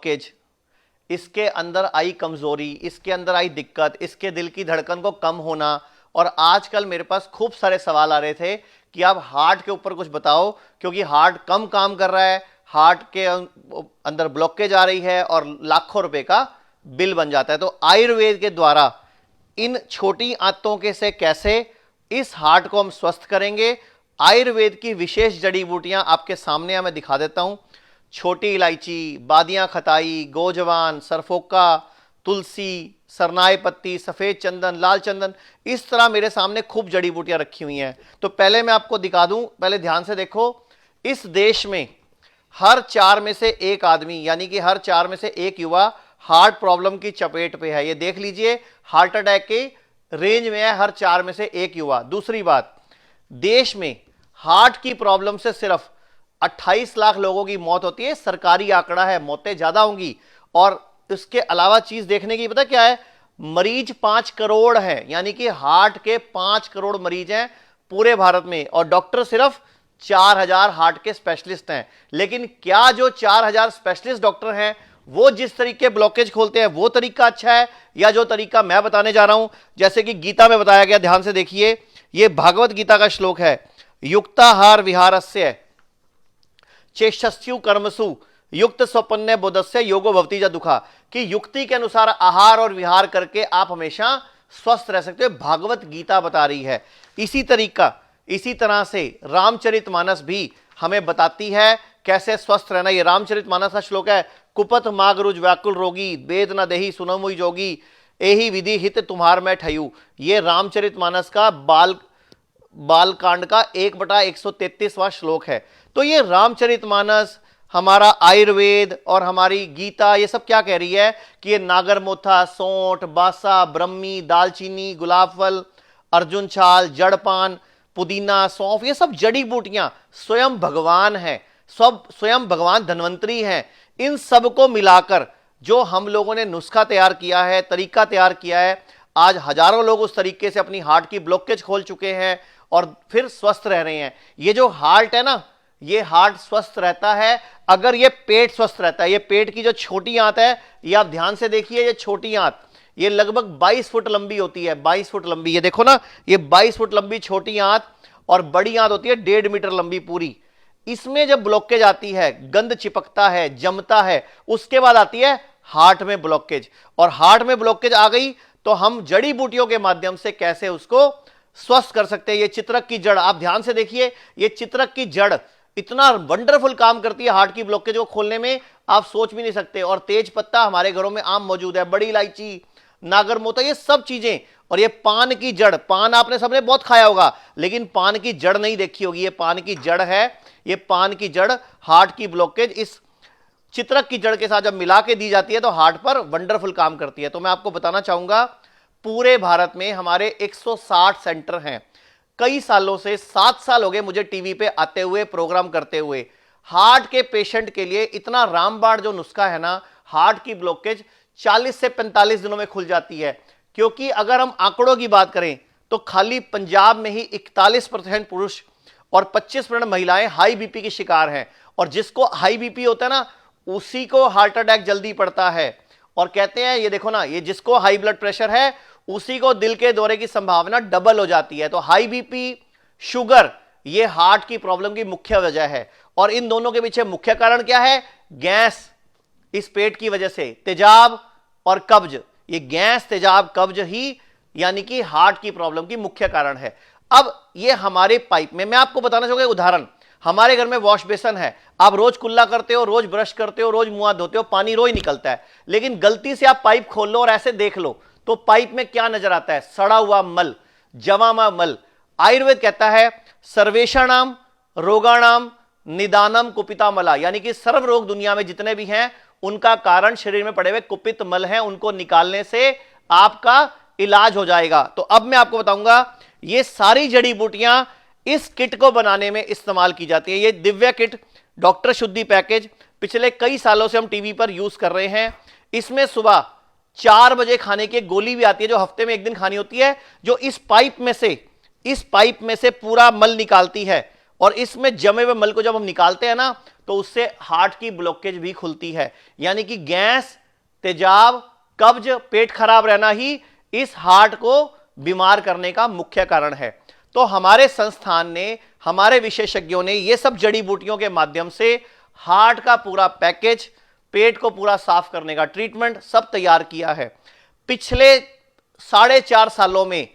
Blockage, इसके अंदर आई कमजोरी, इसके अंदर आई दिक्कत, इसके दिल की धड़कन को कम होना। और आजकल मेरे पास खूब सारे सवाल आ रहे थे कि आप हार्ट के ऊपर कुछ बताओ, क्योंकि हार्ट कम काम कर रहा है, हार्ट के अंदर ब्लॉकेज आ रही है और लाखों रुपए का बिल बन जाता है। तो आयुर्वेद के द्वारा इन छोटी आंतों के से कैसे इस हार्ट को हम स्वस्थ करेंगे, आयुर्वेद की विशेष जड़ी बूटियां आपके सामने मैं दिखा देता हूं। छोटी इलायची, बादियां खताई, गोजवान, सरफोका, तुलसी, सरनाई पत्ती, सफेद चंदन, लाल चंदन, इस तरह मेरे सामने खूब जड़ी बूटियां रखी हुई हैं। तो पहले मैं आपको दिखा दूं, पहले ध्यान से देखो। इस देश में हर 4 में से एक आदमी, यानी कि हर 4 में से एक युवा हार्ट प्रॉब्लम की चपेट पे है। ये देख लीजिए, हार्ट अटैक के रेंज में है हर 4 में से एक युवा। दूसरी बात, देश में हार्ट की प्रॉब्लम से सिर्फ 28 लाख लोगों की मौत होती है, सरकारी आंकड़ा है, मौतें ज्यादा होंगी। और इसके अलावा चीज देखने की पता क्या है, मरीज 5 करोड़ है, यानी कि हार्ट के 5 करोड़ मरीज हैं पूरे भारत में, और डॉक्टर सिर्फ 4000 हार्ट के स्पेशलिस्ट हैं। लेकिन क्या जो 4000 स्पेशलिस्ट डॉक्टर हैं वो जिस तरीके ब्लॉकेज खोलते हैं वो तरीका अच्छा है, या जो तरीका मैं बताने जा रहा हूं, जैसे कि गीता में बताया गया, ध्यान से देखिए, यह भागवत गीता का श्लोक है, युक्ताहार विहारस्य चेष्टस्यु कर्मसु युक्त स्वपन्य बोधस्य योगो भवति ज दुखा, कि युक्ति के अनुसार आहार और विहार करके आप हमेशा स्वस्थ रह सकते हो, भागवत गीता बता रही है। इसी तरह से रामचरितमानस भी हमें बताती है कैसे स्वस्थ रहना। ये रामचरितमानस का श्लोक है, कुपत मागरुज व्याकुल रोगी, वेद न देही सुनमुई जोगी, एही विधि हित तुम्हार में ठयू। ये रामचरितमानस का बालकांड का 1/133वां श्लोक है। तो ये रामचरितमानस, हमारा आयुर्वेद और हमारी गीता, ये सब क्या कह रही है कि ये नागरमोथा, सौंठ, बासा, ब्रह्मी, दालचीनी, गुलाब फल, अर्जुन छाल, जड़पान, पुदीना, सौंफ, ये सब जड़ी बूटियां स्वयं भगवान हैं, सब स्वयं भगवान धन्वंतरी हैं। इन सब को मिलाकर जो हम लोगों ने नुस्खा तैयार किया है, तरीका तैयार किया है, आज हजारों लोग उस तरीके से अपनी हार्ट की ब्लॉकेज खोल चुके हैं और फिर स्वस्थ रह रहे हैं। ये जो हार्ट है ना, ये हार्ट स्वस्थ रहता है अगर ये पेट स्वस्थ रहता है। ये पेट की जो छोटी आंत है, ये आप ध्यान से देखिए, ये छोटी आंत ये लगभग 22 फुट लंबी होती है, 22 फुट लंबी, ये देखो ना, ये 22 फुट लंबी छोटी आंत, और बड़ी आंत होती है 1.5 मीटर लंबी पूरी। इसमें जब ब्लॉकेज आती है, गंध चिपकता है, जमता है, उसके बाद आती है हार्ट में ब्लॉकेज। और हार्ट में ब्लॉकेज आ गई तो हम जड़ी बूटियों के माध्यम से कैसे उसको स्वस्थ कर सकते हैं। ये चित्रक की जड़ आप ध्यान से देखिए, ये चित्रक की जड़ इतना वंडरफुल काम करती है हार्ट की ब्लॉकेज को खोलने में, आप सोच भी नहीं सकते। और तेज पत्ता हमारे घरों में आम मौजूद है, बड़ी इलायची, नागरमोथा, ये सब चीजें। और ये पान की जड़, पान आपने सबने बहुत खाया होगा, लेकिन पान की जड़ नहीं देखी होगी, ये पान की जड़ है। ये पान की जड़ हार्ट की ब्लॉकेज इस चित्रक की जड़ के साथ जब मिला के दी जाती है तो हार्ट पर वंडरफुल काम करती है। तो मैं आपको बताना चाहूंगा, पूरे भारत में हमारे 160 सेंटर हैं। कई सालों से, 7 साल हो गए मुझे टीवी पे आते हुए, प्रोग्राम करते हुए। हार्ट के पेशेंट के लिए इतना रामबाण जो नुस्खा है ना, हार्ट की ब्लॉकेज 40 से 45 दिनों में खुल जाती है। क्योंकि अगर हम आंकड़ों की बात करें तो खाली पंजाब में ही 41% पुरुष और 25% महिलाएं हाई बीपी की शिकार हैं। और जिसको हाई बीपी होता है ना, उसी को हार्ट अटैक जल्दी पड़ता है। और कहते हैं, ये देखो ना, ये जिसको हाई ब्लड प्रेशर है उसी को दिल के दौरे की संभावना डबल हो जाती है। तो हाई बीपी, शुगर, ये हार्ट की प्रॉब्लम की मुख्य वजह है। और इन दोनों के पीछे मुख्य कारण क्या है? गैस, इस पेट की वजह से तेजाब और कब्ज, ये गैस, तेजाब, कब्ज ही यानी कि हार्ट की प्रॉब्लम की मुख्य कारण है। अब ये हमारे पाइप में, मैं आपको बताना चाहूंगा उदाहरण, हमारे घर में वॉश बेसन है, आप रोज कुल्ला करते हो, रोज ब्रश करते हो, रोज मुंह हाथ धोते हो, पानी रोज निकलता है। लेकिन गलती से आप पाइप खोल लो और ऐसे देख लो तो पाइप में क्या नजर आता है? सड़ा हुआ मल, जमा हुआ मल। आयुर्वेद कहता है सर्वेषाणाम रोगाणाम निदानम कुपिता मला, यानी कि सर्व रोग दुनिया में जितने भी हैं उनका कारण शरीर में पड़े हुए कुपित मल हैं, उनको निकालने से आपका इलाज हो जाएगा। तो अब मैं आपको बताऊंगा, ये सारी जड़ी बूटियां इस किट को बनाने में इस्तेमाल की जाती है। ये दिव्या किट डॉक्टर शुद्धि पैकेज पिछले कई सालों से हम टीवी पर यूज कर रहे हैं। इसमें सुबह 4 बजे खाने की एक गोली भी आती है जो हफ्ते में 1 दिन खानी होती है, जो इस पाइप में से पूरा मल निकालती है और इसमें जमे हुए मल को जब हम निकालते हैं ना, तो उससे हार्ट की ब्लॉकेज भी खुलती है। यानी कि गैस, तेजाब, कब्ज, पेट खराब रहना ही इस हार्ट को बीमार करने का मुख्य कारण है। तो हमारे संस्थान ने, हमारे विशेषज्ञों ने ये सब जड़ी बूटियों के माध्यम से हार्ट का पूरा पैकेज, पेट को पूरा साफ करने का ट्रीटमेंट सब तैयार किया है। पिछले 4.5 सालों में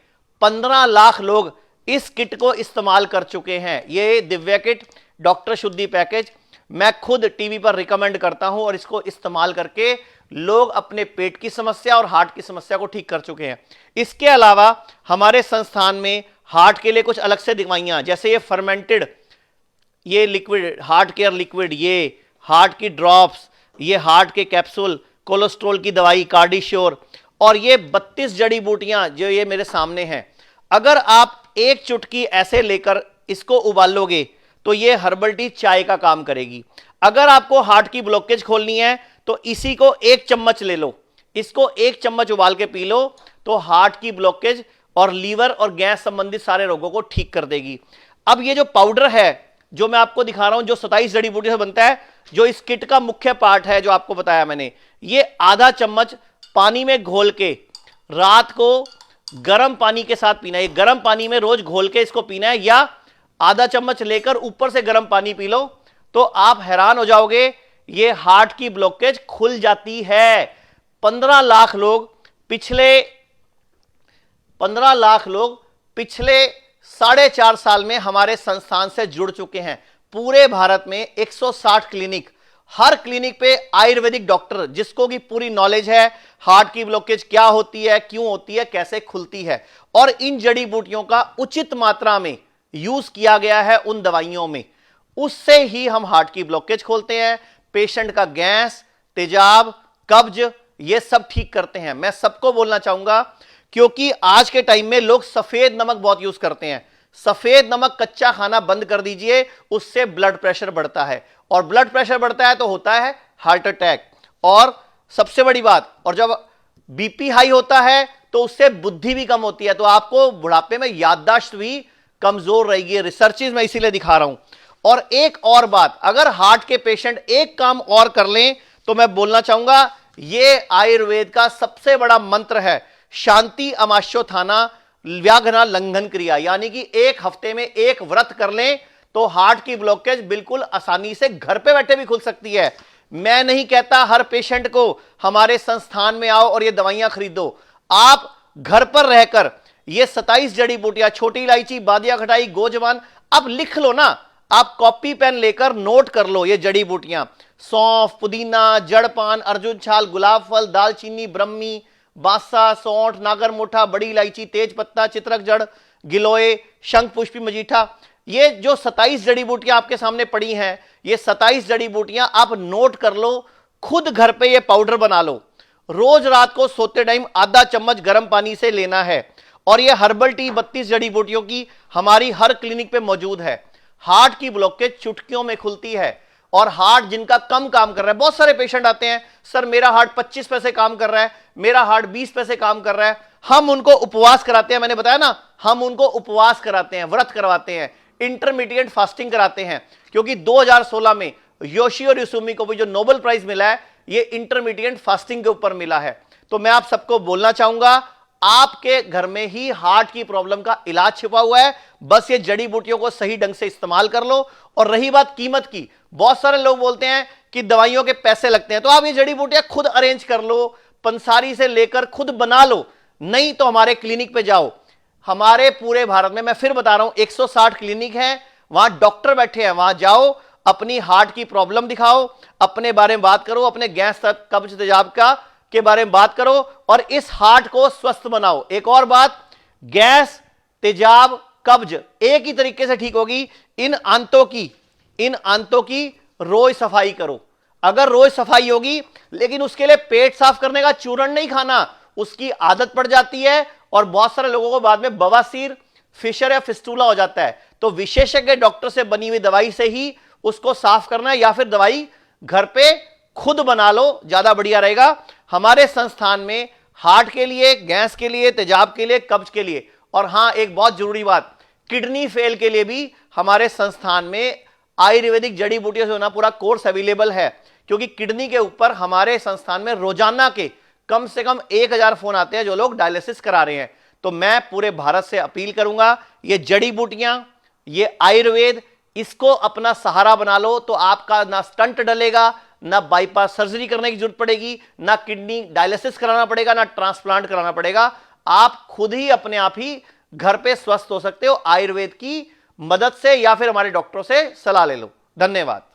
15 लाख लोग इस किट को इस्तेमाल कर चुके हैं। ये दिव्या किट डॉक्टर शुद्धि पैकेज मैं खुद टीवी पर रिकमेंड करता हूं, और इसको इस्तेमाल करके लोग अपने पेट की समस्या और हार्ट की समस्या को ठीक कर चुके हैं। इसके अलावा हमारे संस्थान में हार्ट के लिए कुछ अलग से दवाइयां, जैसे ये फर्मेंटेड, ये लिक्विड हार्ट केयर लिक्विड, ये हार्ट की ड्रॉप्स, ये हार्ट के कैप्सूल, कोलेस्ट्रॉल की दवाई कार्डिश्योर, और ये 32 जड़ी बूटियां जो ये मेरे सामने हैं। अगर आप एक चुटकी ऐसे लेकर इसको उबालोगे तो ये हर्बल टी चाय का काम करेगी। अगर आपको हार्ट की ब्लॉकेज खोलनी है तो इसी को 1 चम्मच ले लो, इसको 1 चम्मच उबाल के पी लो, तो हार्ट की ब्लॉकेज और लीवर और गैस संबंधित सारे रोगों को ठीक कर देगी। अब ये जो पाउडर है जो मैं आपको दिखा रहा हूं, जो 27 जड़ी बूटी से बनता है, जो इस किट का मुख्य पार्ट है, जो आपको बताया मैंने, ये आधा चम्मच पानी में घोल के रात को गर्म पानी के साथ पीना है। गर्म पानी में रोज घोल के इसको पीना है, या आधा चम्मच लेकर ऊपर से गर्म पानी पी लो, तो आप हैरान हो जाओगे, ये हार्ट की ब्लॉकेज खुल जाती है। 15 लाख लोग पिछले 4.5 साल में हमारे संस्थान से जुड़ चुके हैं। पूरे भारत में 160 क्लिनिक, हर क्लिनिक पे आयुर्वेदिक डॉक्टर जिसको की पूरी नॉलेज है हार्ट की ब्लॉकेज क्या होती है, क्यों होती है, कैसे खुलती है, और इन जड़ी बूटियों का उचित मात्रा में यूज किया गया है उन दवाइयों में, उससे ही हम हार्ट की ब्लॉकेज खोलते हैं, पेशेंट का गैस, तेजाब, कब्ज, ये सब ठीक करते हैं। मैं सबको बोलना चाहूंगा, क्योंकि आज के टाइम में लोग सफेद नमक बहुत यूज करते हैं। सफेद नमक कच्चा खाना बंद कर दीजिए, उससे ब्लड प्रेशर बढ़ता है, और ब्लड प्रेशर बढ़ता है तो होता है हार्ट अटैक। और सबसे बड़ी बात, और जब बीपी हाई होता है तो उससे बुद्धि भी कम होती है, तो आपको बुढ़ापे में याददाश्त भी कमजोर रहेगी। रिसर्चेज मैं इसीलिए दिखा रहा हूं। और एक और बात, अगर हार्ट के पेशेंट एक काम और कर लें तो मैं बोलना चाहूंगा, ये आयुर्वेद का सबसे बड़ा मंत्र है, शांति अमाश्योत्थाना व्याघ्ना लंघन क्रिया। यानी कि 1 हफ्ते में 1 व्रत कर लें तो हार्ट की ब्लॉकेज बिल्कुल आसानी से घर पे बैठे भी खुल सकती है। मैं नहीं कहता हर पेशेंट को हमारे संस्थान में आओ और ये दवाइयां खरीदो। आप घर पर रहकर ये 27 जड़ी बूटियां, छोटी इलायची, बादिया खटाई, गोजवान, अब लिख लो ना, आप कॉपी पेन लेकर नोट कर लो। ये जड़ी बूटियां सौंफ, पुदीना, जड़पान, अर्जुन छाल, गुलाब फल, दालचीनी, ब्रह्मी, बासा, सौंठ, नागरमोठा, बड़ी इलायची, तेज पत्ता, चित्रक जड़, गिलोय, शंख पुष्पी, मजीठा, ये जो 27 जड़ी बूटियां आपके सामने पड़ी हैं, ये 27 जड़ी बूटियां आप नोट कर लो, खुद घर पे ये पाउडर बना लो। रोज रात को सोते टाइम आधा चम्मच गर्म पानी से लेना है। और ये हर्बल टी 32 जड़ी बूटियों की हमारी हर क्लिनिक पे मौजूद है। हार्ट की ब्लॉकेज चुटकियों में खुलती है। और हार्ट जिनका कम काम कर रहा है, बहुत सारे पेशेंट आते हैं, सर मेरा हार्ट 25 पैसे काम कर रहा है, मेरा हार्ट 20 पैसे काम कर रहा है। हम उनको उपवास कराते हैं, मैंने बताया ना, हम उनको उपवास कराते हैं, व्रत करवाते हैं, इंटरमीडिएट फास्टिंग कराते हैं, क्योंकि 2016 में योशियो रिसुमी को भी जो नोबेल प्राइज मिला है, ये इंटरमीडिएट फास्टिंग के ऊपर मिला है। तो मैं आप सबको बोलना चाहूंगा, आपके घर में ही हार्ट की प्रॉब्लम का इलाज छिपा हुआ है, बस ये जड़ी बूटियों को सही ढंग से इस्तेमाल कर लो। और रही बात कीमत की, बहुत सारे लोग बोलते हैं कि दवाइयों के पैसे लगते हैं, तो आप ये जड़ी बूटियां खुद अरेंज कर लो, पंसारी से लेकर खुद बना लो, नहीं तो हमारे क्लिनिक पे जाओ। हमारे पूरे भारत में, मैं फिर बता रहा हूं, 160 क्लिनिक है, वहां डॉक्टर बैठे हैं, वहां जाओ, अपनी हार्ट की प्रॉब्लम दिखाओ, अपने बारे में बात करो, अपने गैस, कब्ज, तेजाब के बारे में बात करो, और इस हार्ट को स्वस्थ बनाओ। एक और बात, गैस, तेजाब, कब्ज एक ही तरीके से ठीक होगी। इन आंतों की रोज सफाई करो। अगर रोज सफाई होगी, लेकिन उसके लिए पेट साफ करने का चूर्ण नहीं खाना, उसकी आदत पड़ जाती है, और बहुत सारे लोगों को बाद में बवासीर, फिशर या फिस्टूला हो जाता है। तो विशेषज्ञ डॉक्टर से बनी हुई दवाई से ही उसको साफ करना है, या फिर दवाई घर पे खुद बना लो, ज्यादा बढ़िया रहेगा। हमारे संस्थान में हार्ट के लिए, गैस के लिए, तेजाब के लिए, कब्ज के लिए, और हां एक बहुत जरूरी बात, किडनी फेल के लिए भी हमारे संस्थान में आयुर्वेदिक जड़ी बूटियों से होना पूरा कोर्स अवेलेबल है, क्योंकि किडनी के ऊपर हमारे संस्थान में रोजाना के कम से कम 1000 फोन आते हैं जो लोग डायलिसिस करा रहे हैं। तो मैं पूरे भारत से अपील करूंगा, ये जड़ी बूटियां, ये आयुर्वेद, इसको अपना सहारा बना लो, तो आपका ना स्टंट डलेगा, ना बाईपास सर्जरी करने की जरूरत पड़ेगी, ना किडनी डायलिसिस कराना पड़ेगा, ना ट्रांसप्लांट कराना पड़ेगा। आप खुद ही अपने आप ही घर पे स्वस्थ हो सकते हो आयुर्वेद की मदद से, या फिर हमारे डॉक्टरों से सलाह ले लो। धन्यवाद।